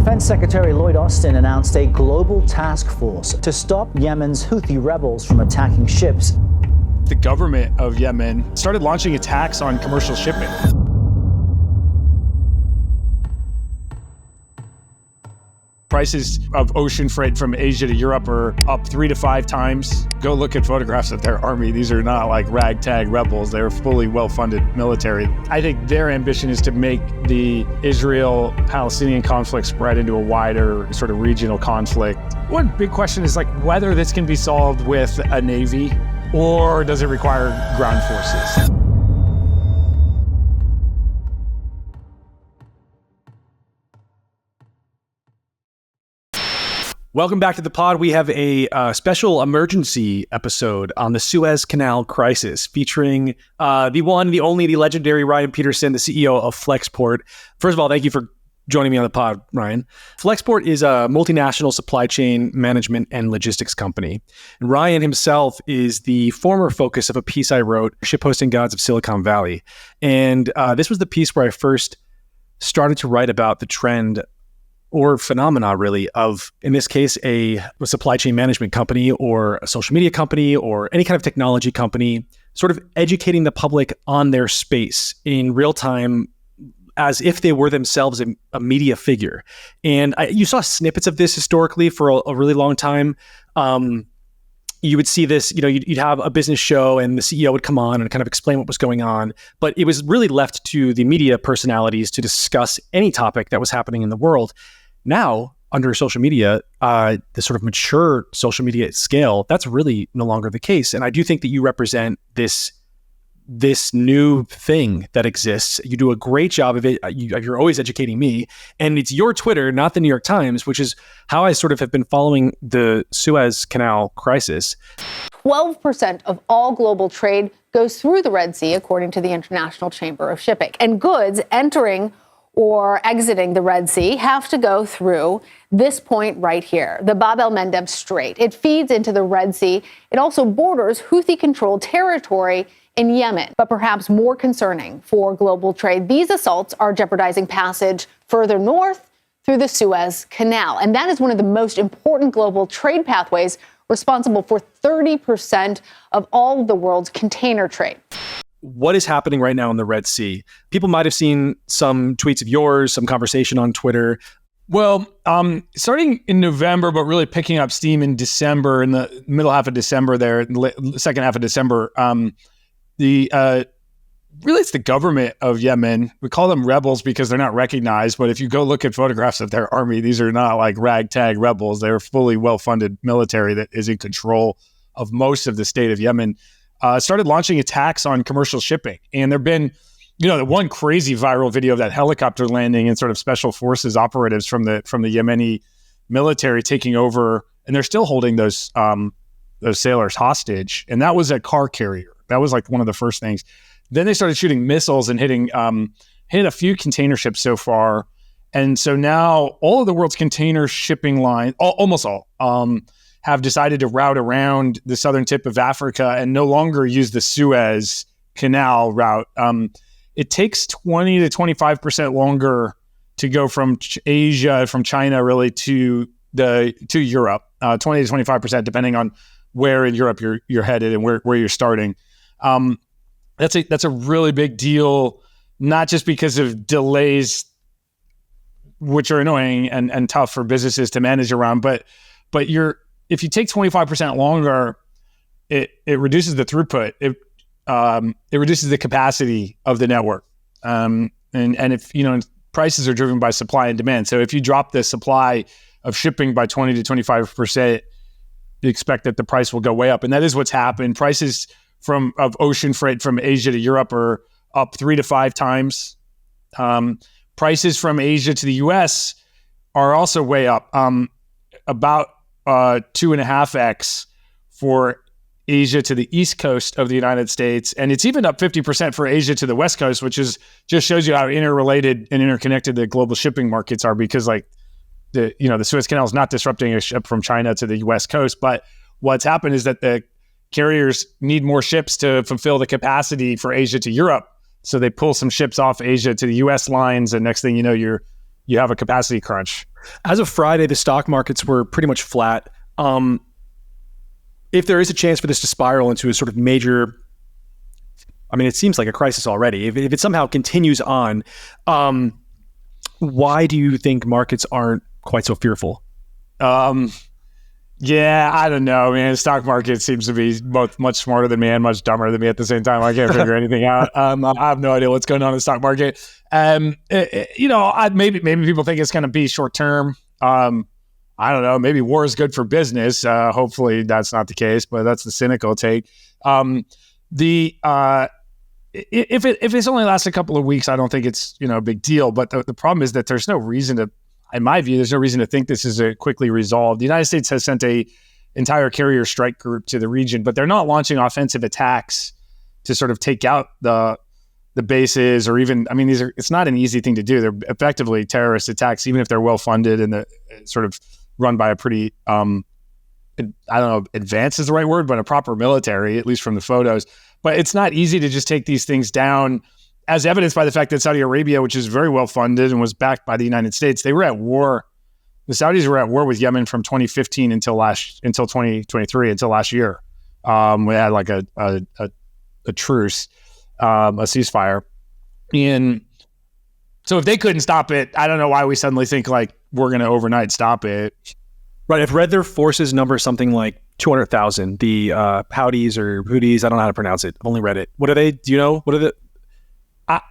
Defense Secretary Lloyd Austin announced a global task force to stop Yemen's Houthi rebels from attacking ships. The government of Yemen started launching attacks on commercial shipping. Prices of ocean freight from Asia to Europe are up 3 to 5 times. Go look at photographs of their army. These are not like ragtag rebels. They're fully well-funded military. I think their ambition is to make the Israel-Palestinian conflict spread into a wider sort of regional conflict. One big question is like whether this can be solved with a navy or does it require ground forces? Welcome back to the pod. We have a special emergency episode on the Suez Canal crisis featuring the one, the only, the legendary Ryan Petersen, the CEO of Flexport. First of all, thank you for joining me on the pod, Ryan. Flexport is a multinational supply chain management and logistics company. And Ryan himself is the former focus of a piece I wrote, Shipposting Gods of Silicon Valley. And this was the piece where I first started to write about the trend or phenomena really of, in this case, a supply chain management company or a social media company or any kind of technology company sort of educating the public on their space in real time as if they were themselves a media figure. And you saw snippets of this historically for a really long time. You would see this, you'd have a business show and the CEO would come on and kind of explain what was going on. But it was really left to the media personalities to discuss any topic that was happening in the world. Now, under social media, the sort of mature social media scale, that's really no longer the case. And I do think that you represent this new thing that exists. You do a great job of it. You're always educating me. And it's your Twitter, not the New York Times, which is how I sort of have been following the Suez Canal crisis. 12% of all global trade goes through the Red Sea, according to the International Chamber of Shipping. And goods entering or exiting the Red Sea have to go through this point right here, the Bab el-Mandeb Strait. It feeds into the Red Sea. It also borders Houthi-controlled territory in Yemen. But perhaps more concerning for global trade, these assaults are jeopardizing passage further north through the Suez Canal. And that is one of the most important global trade pathways, responsible for 30% of all of the world's container trade. What is happening right now in the Red Sea? People might have seen some tweets of yours, some conversation on Twitter. Well, starting in November, but really picking up steam in December, in the middle half of December there, second half of December, it's the government of Yemen. We call them rebels because they're not recognized, but if you go look at photographs of their army, these are not like ragtag rebels. They're fully well-funded military that is in control of most of the state of Yemen. Started launching attacks on commercial shipping. And there've been, the one crazy viral video of that helicopter landing and sort of special forces operatives from the Yemeni military taking over, and they're still holding those sailors hostage. And that was a car carrier. That was like one of the first things. Then they started shooting missiles and hit a few container ships so far. And so now all of the world's container shipping line, almost all, have decided to route around the southern tip of Africa and no longer use the Suez Canal route. It takes 20 to 25% longer to go from Asia, from China, really to Europe. 20 to 25%, depending on where in Europe you're headed and where you're starting. That's a really big deal, not just because of delays, which are annoying and tough for businesses to manage around, but if you take 25% longer, it reduces the throughput. It reduces the capacity of the network. And if, prices are driven by supply and demand. So if you drop the supply of shipping by 20 to 25%, you expect that the price will go way up. And that is what's happened. Prices of ocean freight from Asia to Europe are up 3 to 5 times. Prices from Asia to the US are also way up, about 2.5x for Asia to the East Coast of the United States. And it's even up 50% for Asia to the West Coast, which just shows you how interrelated and interconnected the global shipping markets are, because the Suez Canal is not disrupting a ship from China to the West Coast. But what's happened is that the carriers need more ships to fulfill the capacity for Asia to Europe. So they pull some ships off Asia to the US lines, and next thing you know, you have a capacity crunch. As of Friday, the stock markets were pretty much flat. If there is a chance for this to spiral into a sort of major, I mean, it seems like a crisis already. If it somehow continues on, why do you think markets aren't quite so fearful? Yeah, I don't know, man. The stock market seems to be both much smarter than me and much dumber than me at the same time. I can't figure anything out. I have no idea what's going on in the stock market. Maybe people think it's going to be short term. I don't know. Maybe war is good for business. Hopefully that's not the case, but that's the cynical take. If it's only lasts a couple of weeks, I don't think it's a big deal. But the problem is that there's no reason to. In my view, there's no reason to think this is a quickly resolved. The United States has sent a entire carrier strike group to the region, but they're not launching offensive attacks to sort of take out the bases or even. I mean, it's not an easy thing to do. They're effectively terrorist attacks, even if they're well funded and sort of run by a pretty I don't know, advanced is the right word, but a proper military, at least from the photos. But it's not easy to just take these things down, as evidenced by the fact that Saudi Arabia, which is very well funded and was backed by the United States, they were at war. The Saudis were at war with Yemen from 2015 until 2023, until last year. We had like a truce, a ceasefire. And so if they couldn't stop it, I don't know why we suddenly think like we're going to overnight stop it. Right. I've read their forces number something like 200,000. The Houthis or Houthis, I don't know how to pronounce it. I've only read it. What are they? Do you know? What are the... I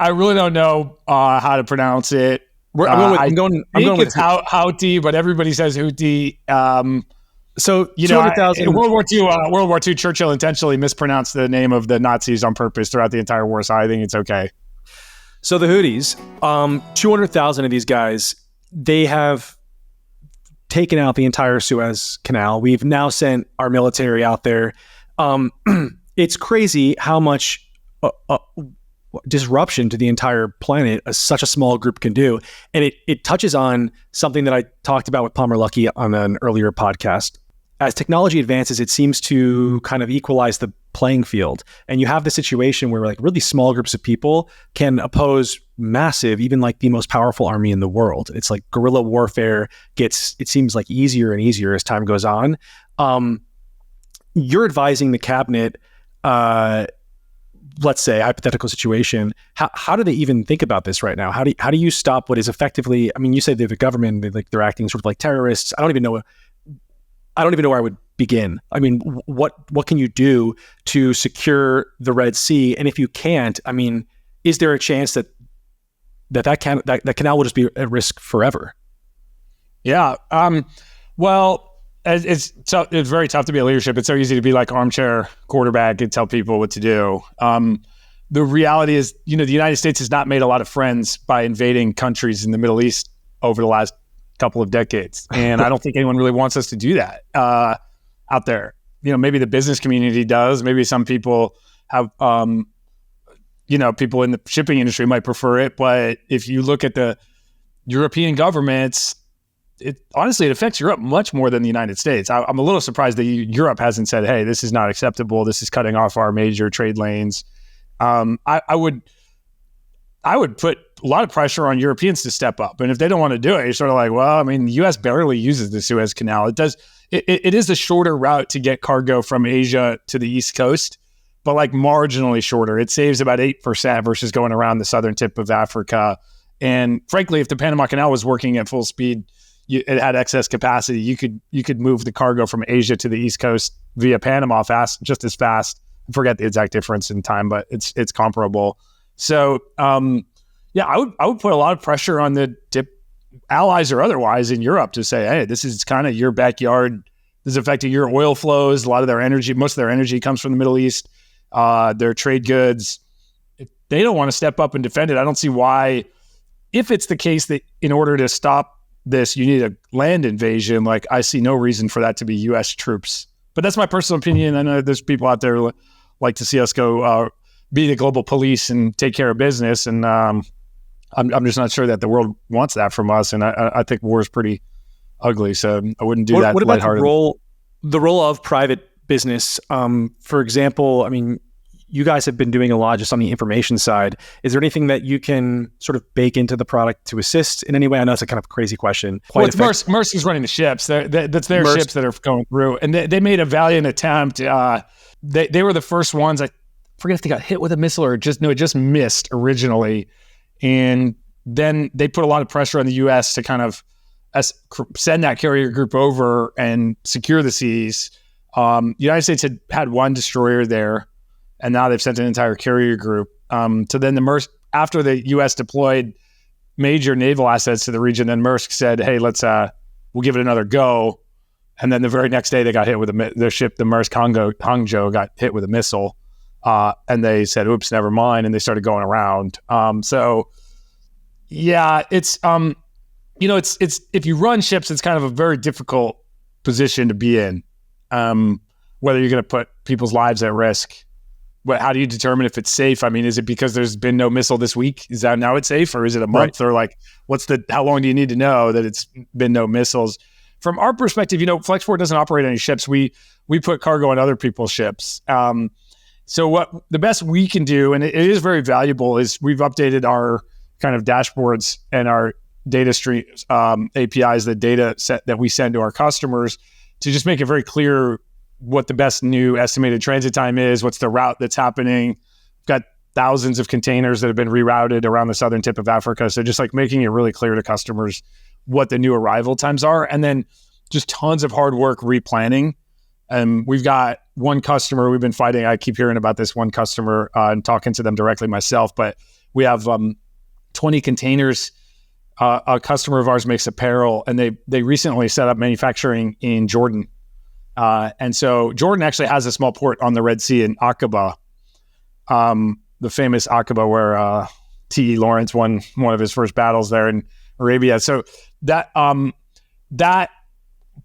really don't know how to pronounce it. I'm going with Houthi, but everybody says Houthi. So 200,000. In World War II, Churchill intentionally mispronounced the name of the Nazis on purpose throughout the entire war, so I think it's okay. So the Houthis, 200,000 of these guys, they have taken out the entire Suez Canal. We've now sent our military out there. It's crazy how much disruption to the entire planet such a small group can do. And it touches on something that I talked about with Palmer Luckey on an earlier podcast. As technology advances, it seems to kind of equalize the playing field. And you have the situation where like really small groups of people can oppose massive, even like the most powerful army in the world. It's like guerrilla warfare it seems like easier and easier as time goes on. You're advising the cabinet, let's say hypothetical situation. How do they even think about this right now? How do you stop what is effectively? I mean, you say they're the government, they're acting sort of like terrorists. I don't even know where I would begin. I mean, what can you do to secure the Red Sea? And if you can't, I mean, is there a chance that canal will just be at risk forever? Yeah. Well. It's very tough to be a leadership. It's so easy to be like armchair quarterback and tell people what to do. The reality is, the United States has not made a lot of friends by invading countries in the Middle East over the last couple of decades. And I don't think anyone really wants us to do that out there. Maybe the business community does. Maybe some people have, people in the shipping industry might prefer it. But if you look at the European governments, it affects Europe much more than the United States. I'm a little surprised that Europe hasn't said, hey, this is not acceptable. This is cutting off our major trade lanes. I would put a lot of pressure on Europeans to step up. And if they don't want to do it, you're sort of like, well, I mean, the U.S. barely uses the Suez Canal. It is a shorter route to get cargo from Asia to the East Coast, but like marginally shorter. It saves about 8% versus going around the southern tip of Africa. And frankly, if the Panama Canal was working at full speed, it had excess capacity. You could move the cargo from Asia to the East Coast via Panama just as fast. I forget the exact difference in time, but it's comparable. So I would put a lot of pressure on the allies or otherwise in Europe to say, hey, this is kind of your backyard. This is affecting your oil flows. A lot of their energy, most of their energy comes from the Middle East. Their trade goods. If they don't want to step up and defend it, I don't see why. If it's the case that in order to stop this, you need a land invasion, like I see no reason for that to be U.S. troops. But that's my personal opinion. I know there's people out there who like to see us go be the global police and take care of business. And I'm just not sure that the world wants that from us. And I think war is pretty ugly. So I wouldn't do that. What about the role of private business? For example, I mean, you guys have been doing a lot just on the information side. Is there anything that you can sort of bake into the product to assist in any way? I know it's a kind of crazy question. Well, it's Maersk is running the ships. That's their ships that are going through. And they made a valiant attempt. They were the first ones. I forget if they got hit with a missile or it just missed originally. And then they put a lot of pressure on the U.S. to kind of send that carrier group over and secure the seas. The United States had one destroyer there, and now they've sent an entire carrier group. So then the Maersk, after the U.S. deployed major naval assets to the region, then Maersk said, "Hey, we'll give it another go." And then the very next day, they got hit with their ship, the Maersk Hangzhou, got hit with a missile, and they said, "Oops, never mind," and they started going around. So, yeah, it's it's if you run ships, it's kind of a very difficult position to be in. Whether you're going to put people's lives at risk. How do you determine if it's safe? I mean, is it because there's been no missile this week? Is that now it's safe, or is it a month? Right. Or like, how long do you need to know that it's been no missiles? From our perspective, Flexport doesn't operate any ships. We put cargo on other people's ships. So what the best we can do, and it is very valuable, is we've updated our kind of dashboards and our data streams, APIs, the data set that we send to our customers to just make it very clear what the best new estimated transit time is, what's the route that's happening. We've got thousands of containers that have been rerouted around the southern tip of Africa. So just like making it really clear to customers what the new arrival times are, and then just tons of hard work replanning. We've got one customer we've been fighting. I keep hearing about this one customer and talking to them directly myself, but we have 20 containers. A customer of ours makes apparel, and they recently set up manufacturing in Jordan. And so Jordan actually has a small port on the Red Sea in Aqaba, the famous Aqaba where T.E. Lawrence won one of his first battles there in Arabia. So that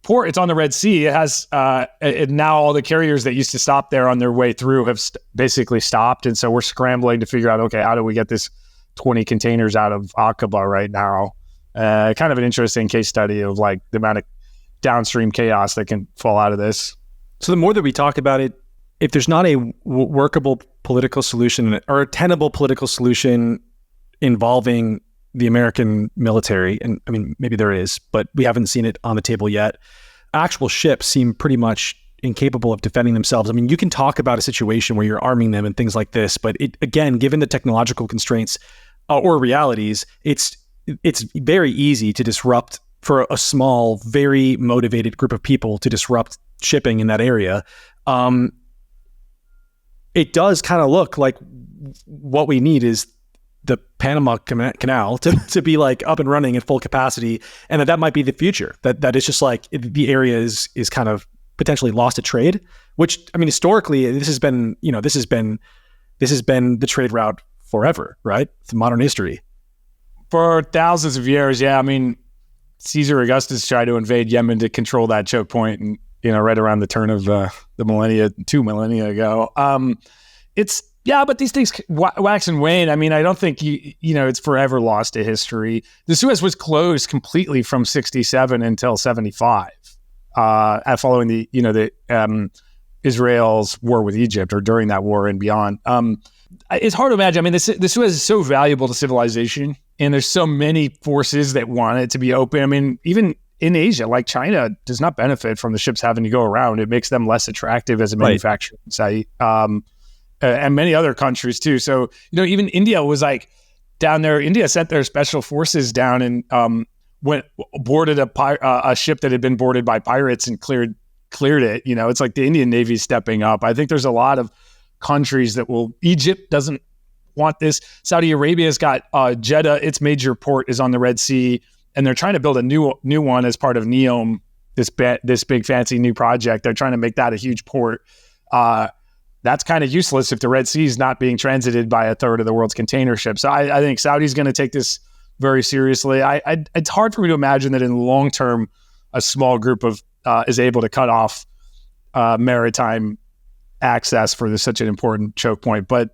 port, it's on the Red Sea. It has now all the carriers that used to stop there on their way through have basically stopped. And so we're scrambling to figure out, okay, how do we get this 20 containers out of Aqaba right now? Kind of an interesting case study of like the amount of downstream chaos that can fall out of this. So the more that we talk about it, if there's not a workable political solution or a tenable political solution involving the American military, and I mean, maybe there is, but we haven't seen it on the table yet, actual ships seem pretty much incapable of defending themselves. I mean, you can talk about a situation where you're arming them and things like this, but again, given the technological constraints or realities, it's very easy to disrupt for a small, very motivated group of people to disrupt shipping in that area. It does kind of look like what we need is the Panama Canal to be like up and running at full capacity, and that might be the future. That is just like the area is kind of potentially lost to trade. Which, I mean, historically, this has been the trade route forever, right? It's modern history. For thousands of years, yeah. I mean, Caesar Augustus tried to invade Yemen to control that choke point, and right around the turn of the millennia, 2 millennia ago. But these things wax and wane. I mean, I don't think it's forever lost to history. The Suez was closed completely from 1967 until 1975, following the Israel's war with Egypt, or during that war and beyond. It's hard to imagine. I mean, the Suez is so valuable to civilization, and there's so many forces that want it to be open. I mean, even in Asia, like China does not benefit from the ships having to go around. It makes them less attractive as a manufacturing site, and many other countries too. So, even India was like down there. India sent their special forces down and boarded a ship that had been boarded by pirates and cleared it. It's like the Indian Navy stepping up. I think there's a lot of countries that Egypt doesn't want this. Saudi Arabia's got Jeddah, its major port is on the Red Sea, and they're trying to build a new one as part of NEOM, this big fancy new project. They're trying to make that a huge port. That's kind of useless if the Red Sea is not being transited by a third of the world's container ships. So I think Saudi's going to take this very seriously. It's hard for me to imagine that in the long term, a small group is able to cut off maritime access for such an important choke point. But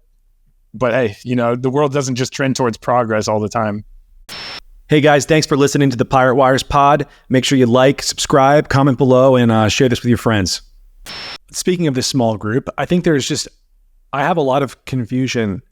hey, the world doesn't just trend towards progress all the time. Hey guys, thanks for listening to the Pirate Wires pod. Make sure you like, subscribe, comment below, and share this with your friends. Speaking of this small group, I think there's just I have a lot of confusion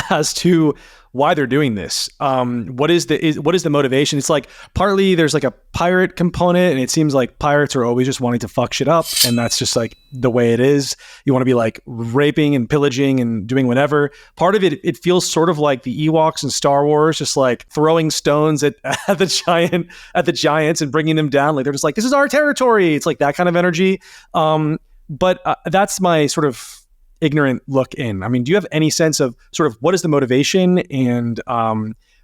as to why they're doing this. What is the motivation? It's like partly there's like a pirate component, and it seems like pirates are always just wanting to fuck shit up, and that's just like the way it is. You want to be like raping and pillaging and doing whatever. Part of it feels sort of like the Ewoks in Star Wars, just like throwing stones at the giants and bringing them down. Like they're just like, this is our territory. It's like that kind of energy. But that's my sort of ignorant look in. I mean, do you have any sense of sort of what is the motivation and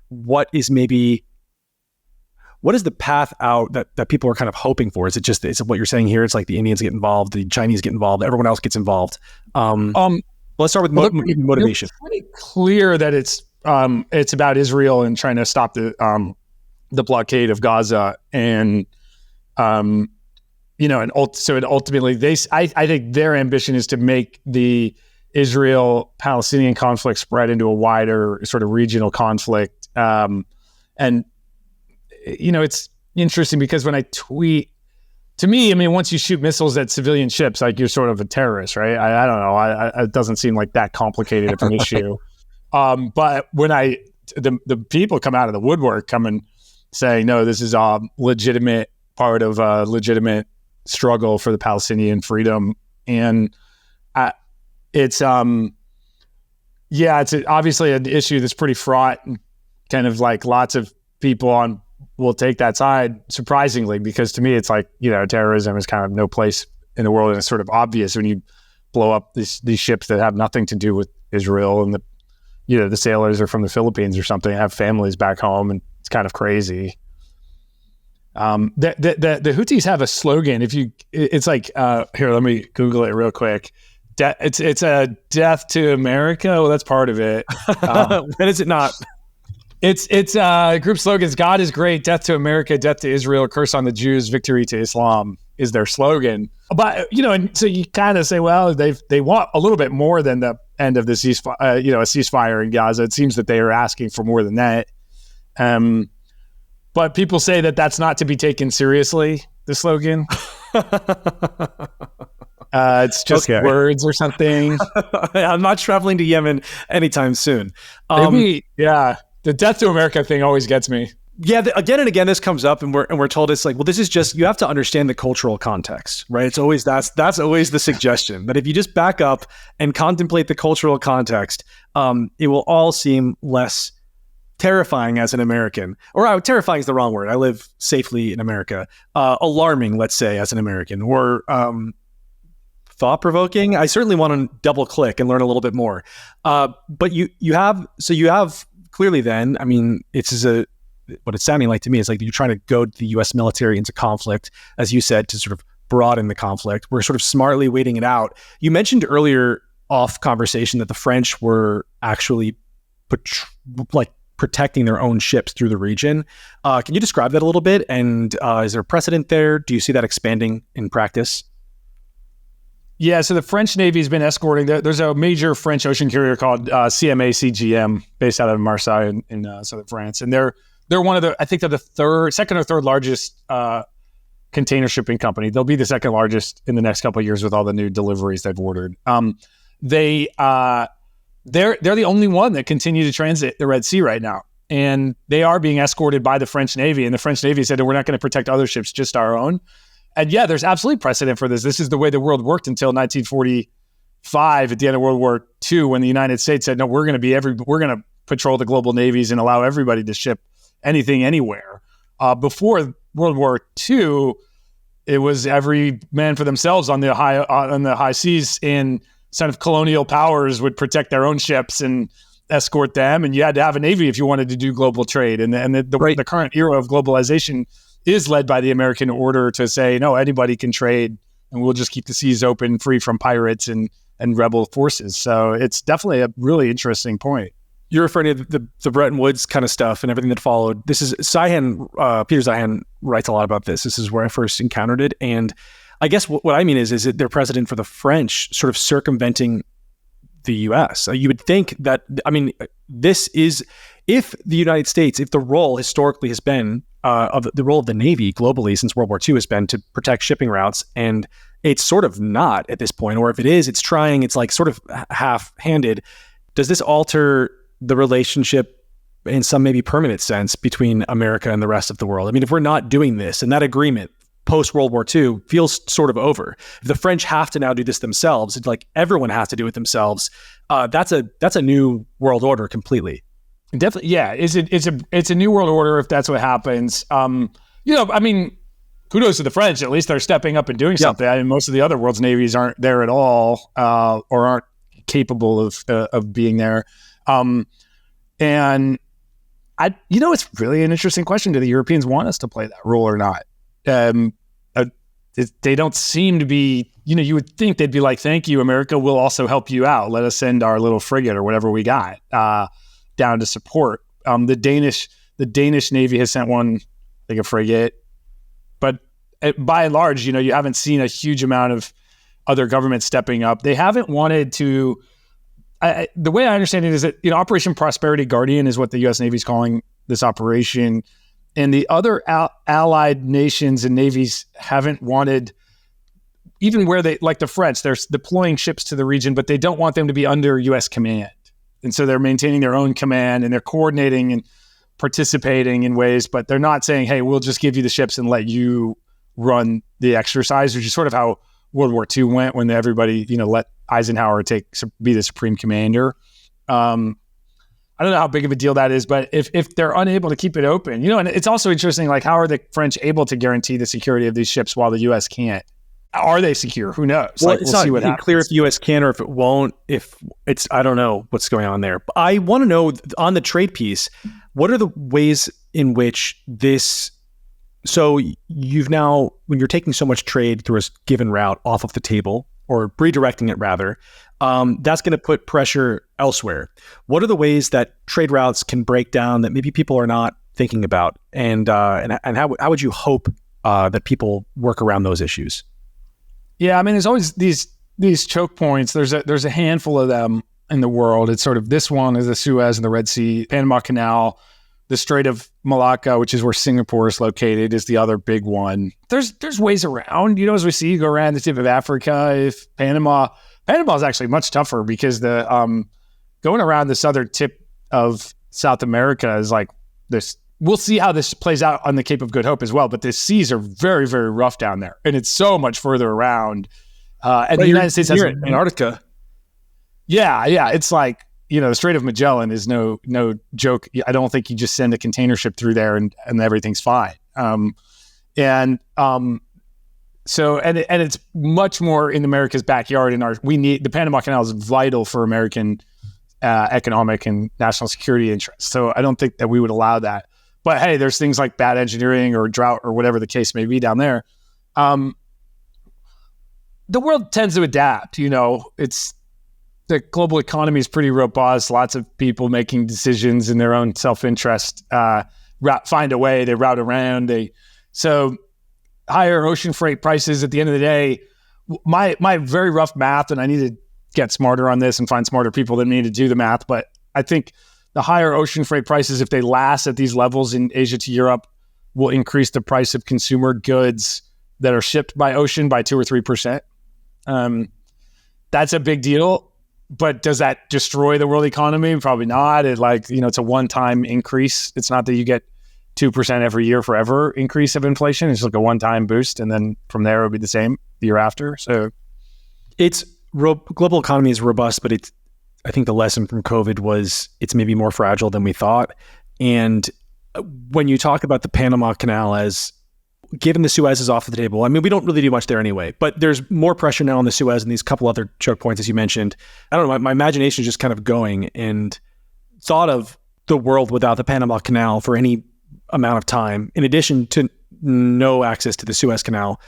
what is the path out that people are kind of hoping for? Is it what you're saying here? It's like the Indians get involved, the Chinese get involved, everyone else gets involved. Let's start with motivation. It's pretty clear that it's about Israel and trying to stop the blockade of Gaza, and ultimately, I think their ambition is to make the Israel-Palestinian conflict spread into a wider sort of regional conflict. It's interesting because when I tweet, to me, I mean, once you shoot missiles at civilian ships, like you're sort of a terrorist, right? I don't know. It doesn't seem like that complicated of an issue. But when the people come out of the woodwork, come and say, no, this is a legitimate part of a legitimate struggle for the Palestinian freedom. And it's obviously an issue that's pretty fraught, and kind of like lots of people will take that side, surprisingly, because to me, it's like, terrorism is kind of no place in the world. And it's sort of obvious when you blow up these ships that have nothing to do with Israel, and the sailors are from the Philippines or something, have families back home, and it's kind of crazy. The Houthis have a slogan. It's like, here, let me Google it real quick. It's a death to America. Well, that's part of it. When is it not? It's group slogans. God is great. Death to America. Death to Israel. Curse on the Jews. Victory to Islam is their slogan. But and so you kind of say, well, they want a little bit more than the end of the ceasefire. A ceasefire in Gaza. It seems that they are asking for more than that. But people say that that's not to be taken seriously, the slogan. It's just words or something. I'm not traveling to Yemen anytime soon. The death to America thing always gets me. Yeah, again and again, this comes up, and we're told it's like, well, this is just, you have to understand the cultural context, right? It's always that's always the suggestion, that if you just back up and contemplate the cultural context, it will all seem less terrifying as an American. Or terrifying is the wrong word. I live safely in America. Alarming, let's say, as an American. Or thought-provoking. I certainly want to double-click and learn a little bit more. But you have clearly then, I mean, what it's sounding like to me is like you're trying to goad the U.S. military into conflict, as you said, to sort of broaden the conflict. We're sort of smartly waiting it out. You mentioned earlier off conversation that the French were actually protecting their own ships through the region. Can you describe that a little bit? And is there a precedent there? Do you see that expanding in practice? Yeah, so the French Navy has been escorting. There's a major French ocean carrier called CMA-CGM, based out of Marseille in southern France, and they're one of the, I think they're the second or third largest container shipping company. They'll be the second largest in the next couple of years with all the new deliveries they've ordered. They're the only one that continue to transit the Red Sea right now, and they are being escorted by the French Navy. And the French Navy said, we're not going to protect other ships, just our own. And yeah, there's absolutely precedent for this. This is the way the world worked until 1945, at the end of World War II, when the United States said, no, we're going to patrol the global navies and allow everybody to ship anything anywhere. Before World War II, it was every man for themselves on the high seas, and sort of colonial powers would protect their own ships and escort them, and you had to have a navy if you wanted to do global trade. And the current era of globalization is led by the American order to say, no, anybody can trade, and we'll just keep the seas open, free from pirates and rebel forces. So it's definitely a really interesting point. You're referring to the Bretton Woods kind of stuff and everything that followed. This is Peter Zeihan writes a lot about this. This is where I first encountered it. And I guess what I mean is that they're precedent for the French sort of circumventing the U.S. You would think that, I mean, this is, if the United States, if the role historically has been of the role of the Navy globally since World War II has been to protect shipping routes, and it's sort of not at this point, or if it is, it's trying. It's like sort of half-handed. Does this alter the relationship in some maybe permanent sense between America and the rest of the world? I mean, if we're not doing this, and that agreement post-World War II feels sort of over. If the French have to now do this themselves, it's like everyone has to do it themselves. That's a new world order completely. Definitely, yeah. It's a new world order if that's what happens. I mean, kudos to the French. At least they're stepping up and doing something. I mean, most of the other world's navies aren't there at all, or aren't capable of being there. And it's really an interesting question. Do the Europeans want us to play that role or not? They don't seem to be, you would think they'd be like, thank you, America, we'll also help you out. Let us send our little frigate or whatever we got down to support. The Danish Navy has sent one, like a frigate. But by and large, you haven't seen a huge amount of other governments stepping up. They haven't wanted to, the way I understand it is that, Operation Prosperity Guardian is what the U.S. Navy is calling this operation. And the other allied nations and navies haven't wanted, even where they, like the French, they're deploying ships to the region, but they don't want them to be under U.S. command. And so they're maintaining their own command and they're coordinating and participating in ways, but they're not saying, hey, we'll just give you the ships and let you run the exercise, which is sort of how World War II went when everybody, let Eisenhower be the supreme commander. I don't know how big of a deal that is, but if they're unable to keep it open, and it's also interesting, like, how are the French able to guarantee the security of these ships while the U.S. can't? Are they secure? Who knows? Well, it's not really clear if the U.S. can or if it won't. I don't know what's going on there. But I want to know, on the trade piece, what are the ways in which this? So you've now, when you're taking so much trade through a given route off of the table, or redirecting it rather, that's going to put pressure elsewhere. What are the ways that trade routes can break down that maybe people are not thinking about, and how would you hope that people work around those issues? Yeah, I mean, there's always these choke points. There's a handful of them in the world. It's sort of, this one is the Suez and the Red Sea, Panama Canal, the Strait of Malacca, which is where Singapore is located, is the other big one. There's ways around, as we see, you go around the tip of Africa. If Panama is actually much tougher because the going around the southern tip of South America is like this. We'll see how this plays out on the Cape of Good Hope as well, but the seas are very, very rough down there, and it's so much further around. And the United States has Antarctica. Yeah, it's like, the Strait of Magellan is no joke. I don't think you just send a container ship through there and everything's fine. So it's much more in America's backyard. The Panama Canal is vital for American economic and national security interests. So I don't think that we would allow that. But hey, there's things like bad engineering or drought or whatever the case may be down there. The world tends to adapt. The global economy is pretty robust. Lots of people making decisions in their own self-interest, find a way, they route around. So higher ocean freight prices at the end of the day, my very rough math, and I need to get smarter on this and find smarter people than me to do the math, but I think the higher ocean freight prices, if they last at these levels in Asia to Europe, will increase the price of consumer goods that are shipped by ocean by 2 or 3%. That's a big deal. But does that destroy the world economy? Probably not. It's a one-time increase. It's not that you get 2% every year forever increase of inflation. It's like a one-time boost, and then from there it'll be the same the year after. So global economy is robust, but I think the lesson from COVID was it's maybe more fragile than we thought. And when you talk about the Panama Canal as, given the Suez is off the table, I mean, we don't really do much there anyway, but there's more pressure now on the Suez and these couple other choke points, as you mentioned. I don't know, my imagination is just kind of going and thought of the world without the Panama Canal for any amount of time, in addition to no access to the Suez Canal.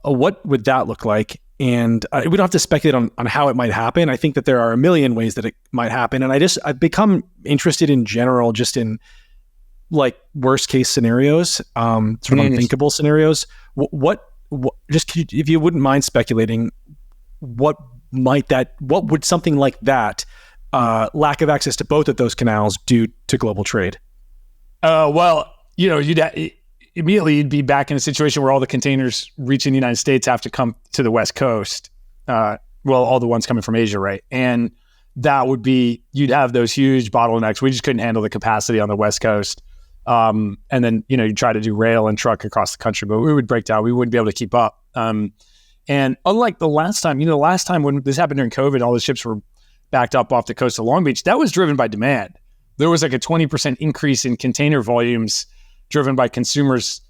What would that look like? And we don't have to speculate on how it might happen. I think that there are a million ways that it might happen. And I've become interested in general, just in like worst case scenarios, sort of unthinkable scenarios. If you wouldn't mind speculating, what would something like that, lack of access to both of those canals, do to global trade? Well, immediately you'd be back in a situation where all the containers reaching the United States have to come to the West Coast. All the ones coming from Asia, right? And that would be, you'd have those huge bottlenecks. We just couldn't handle the capacity on the West Coast. And then, you try to do rail and truck across the country, but we would break down. We wouldn't be able to keep up. And unlike the last time when this happened during COVID, all the ships were backed up off the coast of Long Beach, that was driven by demand. There was like a 20% increase in container volumes driven by consumers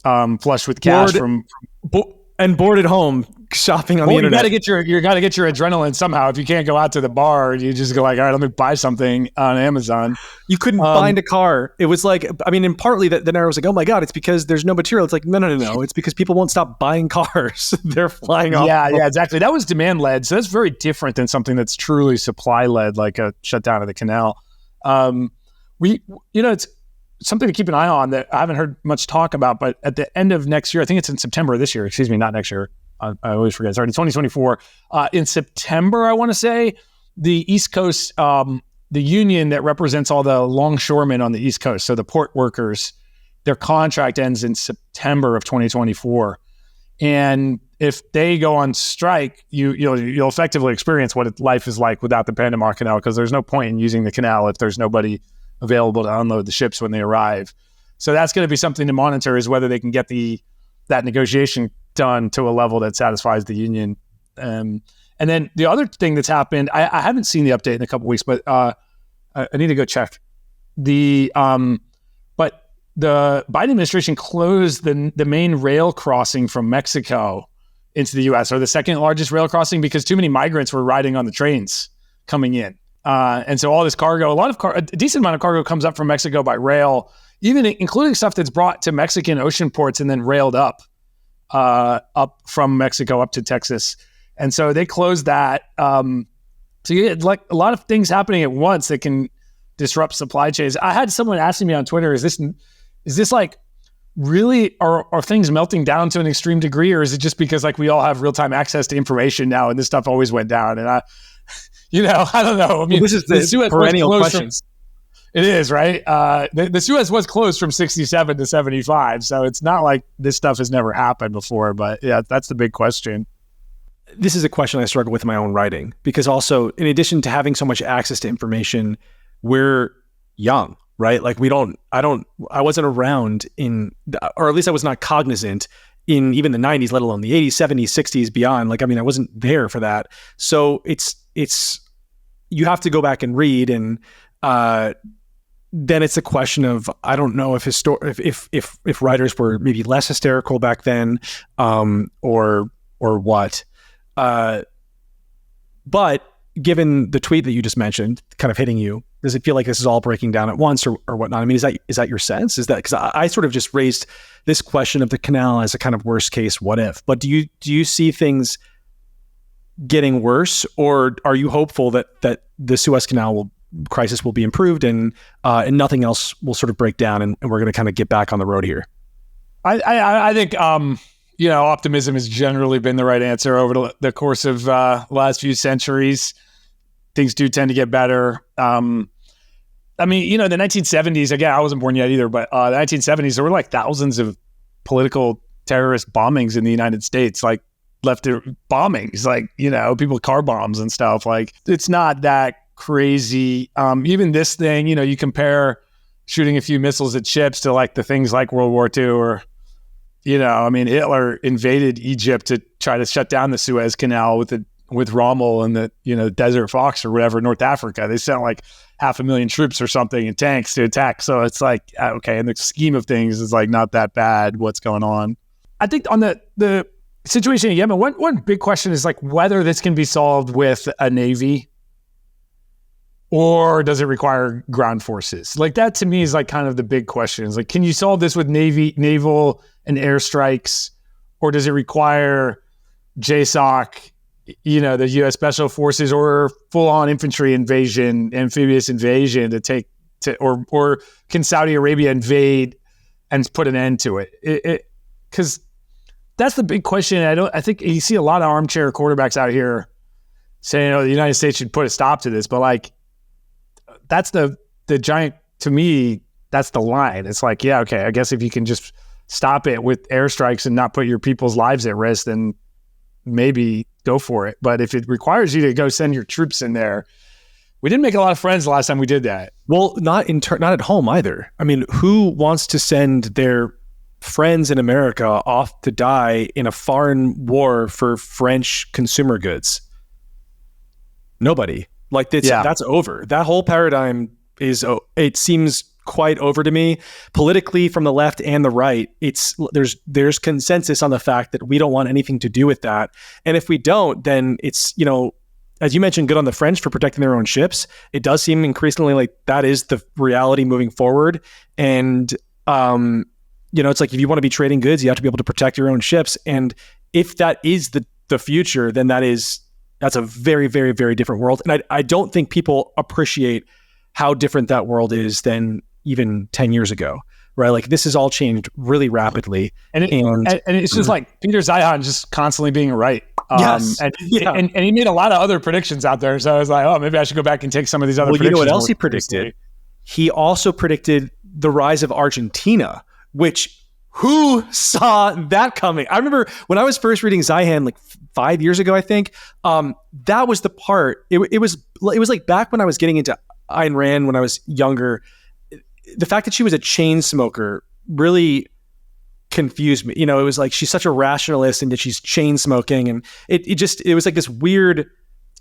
flush with cash and bored at home shopping on the internet. You got to get your adrenaline somehow. If you can't go out to the bar, you just go like, all right, let me buy something on Amazon. You couldn't find a car. It was like, and partly then I was like, oh my God, it's because there's no material. It's like, no. It's because people won't stop buying cars. They're flying off. Yeah, exactly. That was demand led. So that's very different than something that's truly supply led, like a shutdown of the canal. It's something to keep an eye on that I haven't heard much talk about, but at the end of next year, I think it's in September of this year, excuse me, not next year. I always forget. Sorry, 2024. In September, I want to say, the East Coast, the union that represents all the longshoremen on the East Coast, so the port workers, their contract ends in September of 2024. And if they go on strike, you'll effectively experience what life is like without the Panama Canal, because there's no point in using the canal if there's nobody available to unload the ships when they arrive. So that's going to be something to monitor, is whether they can get that negotiation done to a level that satisfies the union. And then the other thing that's happened, I haven't seen the update in a couple of weeks, but I need to go check. But the Biden administration closed the main rail crossing from Mexico into the U.S., or the second largest rail crossing, because too many migrants were riding on the trains coming in. And so all this cargo, a decent amount of cargo comes up from Mexico by rail, even including stuff that's brought to Mexican ocean ports and then railed up from Mexico up to Texas. And so they closed that. So you get like a lot of things happening at once that can disrupt supply chains. I had someone asking me on Twitter, is this like really, are things melting down to an extreme degree, or is it just because like we all have real-time access to information now and this stuff always went down? And I don't know. I mean, this is the Suez perennial questions. It is, right? The Suez was closed from 67 to 75, so it's not like this stuff has never happened before, but yeah, that's the big question. This is a question I struggle with in my own writing, because also, in addition to having so much access to information, we're young, right? Like I wasn't around or at least I was not cognizant in even the 90s, let alone the 80s, 70s, 60s, beyond. Like, I wasn't there for that. So it's you have to go back and read, and then it's a question of, I don't know if writers were maybe less hysterical back then, or what. But given the tweet that you just mentioned, kind of hitting you, does it feel like this is all breaking down at once, or whatnot? Is that your sense? Is that, because I sort of just raised this question of the canal as a kind of worst case what if, but do you see things getting worse, or are you hopeful that the Suez Canal crisis will be improved and nothing else will sort of break down, and we're going to kind of get back on the road here? I think optimism has generally been the right answer over the course of last few centuries. Things do tend to get better. The 1970s, again, I wasn't born yet either, but the 1970s, there were like thousands of political terrorist bombings in the United States, like left bombings, like, people car bombs and stuff. Like, it's not that crazy. Even this thing, you compare shooting a few missiles at ships to like the things like World War II, or, Hitler invaded Egypt to try to shut down the Suez Canal with Rommel and the Desert Fox or whatever, North Africa. They sent like 500,000 troops or something and tanks to attack. So it's like, okay, in the scheme of things, it's like not that bad what's going on. I think on the situation in Yemen, one big question is like whether this can be solved with a navy, or does it require ground forces? Like, that to me is like kind of the big question. Is like, can you solve this with naval and airstrikes, or does it require JSOC, the U.S. Special Forces, or full-on infantry invasion, amphibious invasion or can Saudi Arabia invade and put an end to it? Because that's the big question. I think you see a lot of armchair quarterbacks out here saying, the United States should put a stop to this, but like, that's the giant, to me, that's the line. It's like, yeah, okay, I guess if you can just stop it with airstrikes and not put your people's lives at risk, then maybe go for it. But if it requires you to go send your troops in there, we didn't make a lot of friends the last time we did that. Well, not at home either. I mean, who wants to send their friends in America off to die in a foreign war for French consumer goods? Nobody. Like, that's over. That whole paradigm it seems quite over to me. Politically, from the left and the right, there's consensus on the fact that we don't want anything to do with that. And if we don't, then it's, as you mentioned, good on the French for protecting their own ships. It does seem increasingly like that is the reality moving forward. And, it's like, if you want to be trading goods, you have to be able to protect your own ships. And if that is the future, then that's a very, very, very different world. And I don't think people appreciate how different that world is than even 10 years ago, right? Like, this has all changed really rapidly. And it's just like Peter Zeihan just constantly being right. Yes. And he made a lot of other predictions out there. So I was like, oh, maybe I should go back and take some of these other predictions. You know what else he predicted? He also predicted the rise of Argentina, which who saw that coming? I remember when I was first reading Zeihan like 5 years ago, I think, that was the part. It was like back when I was getting into Ayn Rand when I was younger. The fact that she was a chain smoker really confused me. It was like, she's such a rationalist and that she's chain smoking. And it was like this weird,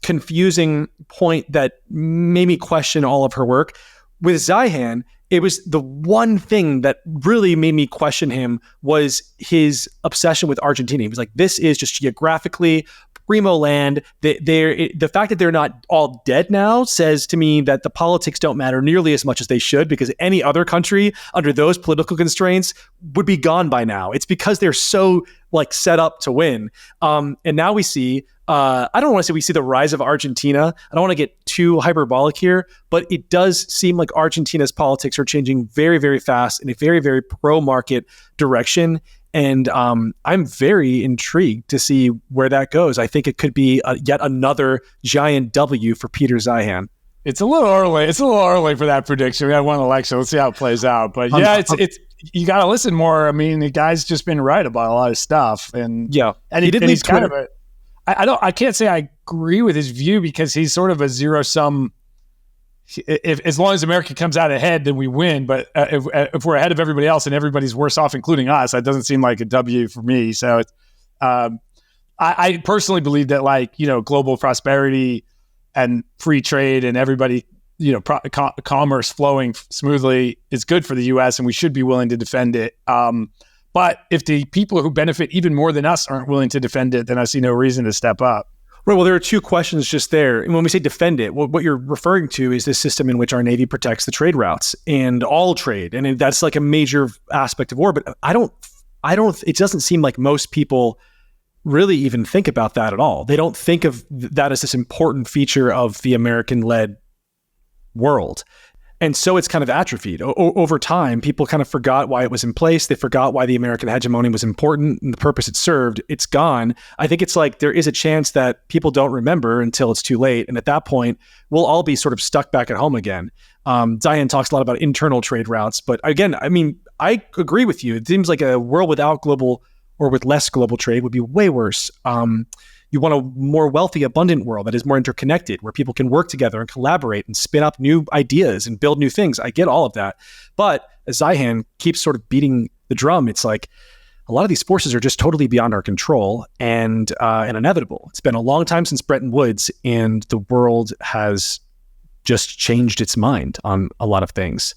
confusing point that made me question all of her work. With Zeihan, it was the one thing that really made me question him was his obsession with Argentina. He was like, this is just geographically primo land. The fact that they're not all dead now says to me that the politics don't matter nearly as much as they should, because any other country under those political constraints would be gone by now. It's because they're so like set up to win. And now we see, I don't want to say we see the rise of Argentina. I don't want to get too hyperbolic here, but it does seem like Argentina's politics are changing very, very fast in a very, very pro-market direction. And I'm very intrigued to see where that goes. I think it could be yet another giant W for Peter Zeihan. It's a little early. It's a little early for that prediction. We had one election. Let's see how it plays out. But yeah, it's you got to listen more. I mean, the guy's just been right about a lot of stuff. And he did leave kind of I can't say I agree with his view, because he's sort of a zero sum. If as long as America comes out ahead, then we win. But if we're ahead of everybody else and everybody's worse off, including us, that doesn't seem like a W for me. So I personally believe that, like, global prosperity and free trade and everybody, commerce flowing smoothly is good for the U.S. and we should be willing to defend it. But if the people who benefit even more than us aren't willing to defend it, then I see no reason to step up. Right. Well, there are two questions just there. And when we say defend it, what you're referring to is this system in which our Navy protects the trade routes and all trade. And that's like a major aspect of war. But it doesn't seem like most people really even think about that at all. They don't think of that as this important feature of the American-led world. And so it's kind of atrophied. Over time, people kind of forgot why it was in place. They forgot why the American hegemony was important and the purpose it served. It's gone. I think it's like there is a chance that people don't remember until it's too late. And at that point, we'll all be sort of stuck back at home again. Zeihan talks a lot about internal trade routes. But again, I mean, I agree with you. It seems like a world without global or with less global trade would be way worse. You want a more wealthy, abundant world that is more interconnected, where people can work together and collaborate and spin up new ideas and build new things. I get all of that. But as Zeihan keeps sort of beating the drum, it's like a lot of these forces are just totally beyond our control and inevitable. It's been a long time since Bretton Woods, and the world has just changed its mind on a lot of things.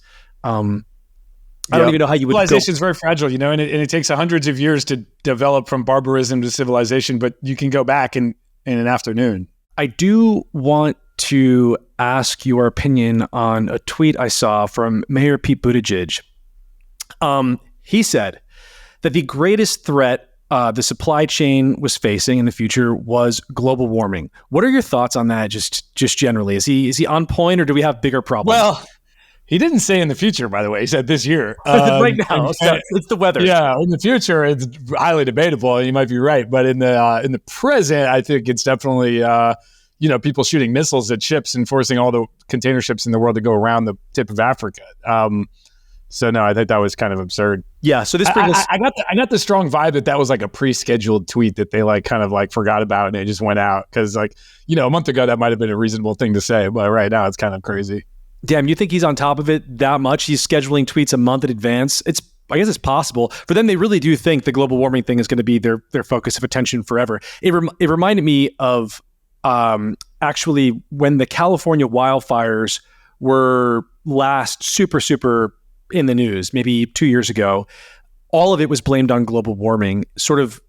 I don't even know how you would. Civilization is very fragile, and it takes hundreds of years to develop from barbarism to civilization, but you can go back in an afternoon. I do want to ask your opinion on a tweet I saw from Mayor Pete Buttegegi. He said that the greatest threat the supply chain was facing in the future was global warming. What are your thoughts on that? Just generally, is he on point, or do we have bigger problems? Well, he didn't say in the future, by the way. He said this year. Right now, it's the weather. Yeah, in the future, it's highly debatable, and you might be right. But in the present, I think it's definitely people shooting missiles at ships and forcing all the container ships in the world to go around the tip of Africa. So no, I think that was kind of absurd. Yeah. So this brings us. I got the strong vibe that was like a pre-scheduled tweet that they like kind of like forgot about and it just went out because like, you know, a month ago that might have been a reasonable thing to say, but right now it's kind of crazy. Damn, you think he's on top of it that much? He's scheduling tweets a month in advance. I guess it's possible. For them, they really do think the global warming thing is going to be their focus of attention forever. It reminded me of actually when the California wildfires were last super in the news, maybe 2 years ago. All of it was blamed on global warming, sort of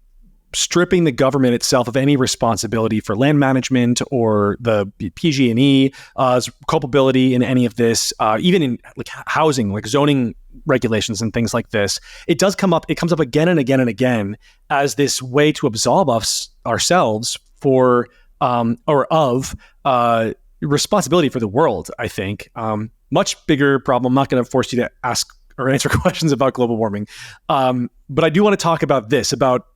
stripping the government itself of any responsibility for land management or the PG&E's culpability in any of this, even in like housing, like zoning regulations and things like this. It comes up again and again and again as this way to absolve ourselves for responsibility for the world, I think. Much bigger problem. I'm not going to force you to ask or answer questions about global warming. But I do want to talk about this, about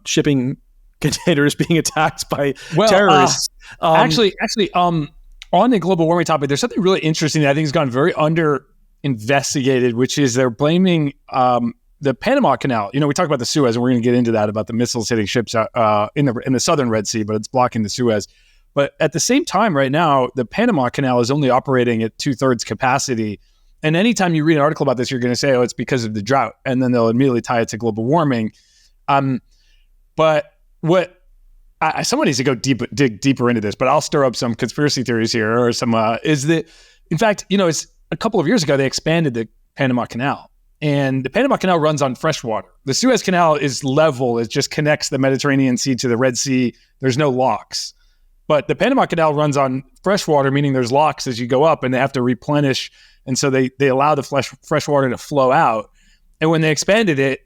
shipping containers being attacked by terrorists. Actually, on the global warming topic, there's something really interesting that I think has gone very under investigated, which is they're blaming the Panama Canal. You know, we talk about the Suez, and we're going to get into that about the missiles hitting ships in the southern Red Sea, but it's blocking the Suez. But at the same time, right now, the Panama Canal is only operating at 2/3 capacity. And anytime you read an article about this, you're going to say, oh, it's because of the drought. And then they'll immediately tie it to global warming. But what someone needs to dig deeper into this, but I'll stir up some conspiracy theories here or some, is that, in fact, you know, it's a couple of years ago, they expanded the Panama Canal. And the Panama Canal runs on fresh water. The Suez Canal is level. It just connects the Mediterranean Sea to the Red Sea. There's no locks. But the Panama Canal runs on fresh water, meaning there's locks as you go up and they have to replenish. And so they allow the fresh water to flow out. And when they expanded it,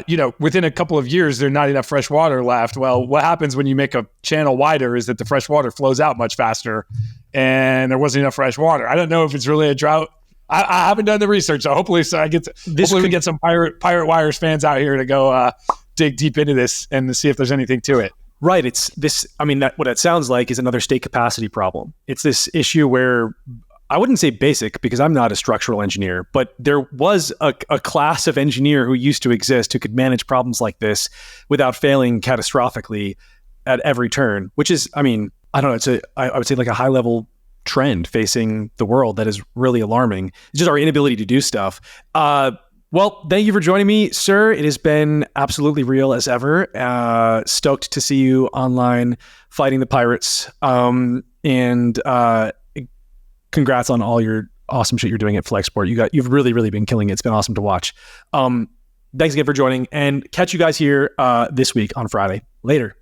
you know, within a couple of years, there's not enough fresh water left. Well, what happens when you make a channel wider is that the fresh water flows out much faster and there wasn't enough fresh water. I don't know if it's really a drought. I haven't done the research, so hopefully we get some Pirate Wires fans out here to go dig deep into this and to see if there's anything to it. Right. It's this. I mean, what it sounds like is another state capacity problem. It's this issue where I wouldn't say basic because I'm not a structural engineer, but there was a class of engineer who used to exist who could manage problems like this without failing catastrophically at every turn, which is, I mean, I don't know. I would say like a high level trend facing the world that is really alarming. It's just our inability to do stuff. Well, thank you for joining me, sir. It has been absolutely real as ever. Stoked to see you online fighting the pirates. And congrats on all your awesome shit you're doing at Flexport. You've really, really been killing it. It's been awesome to watch. Thanks again for joining, and catch you guys here this week on Friday. Later.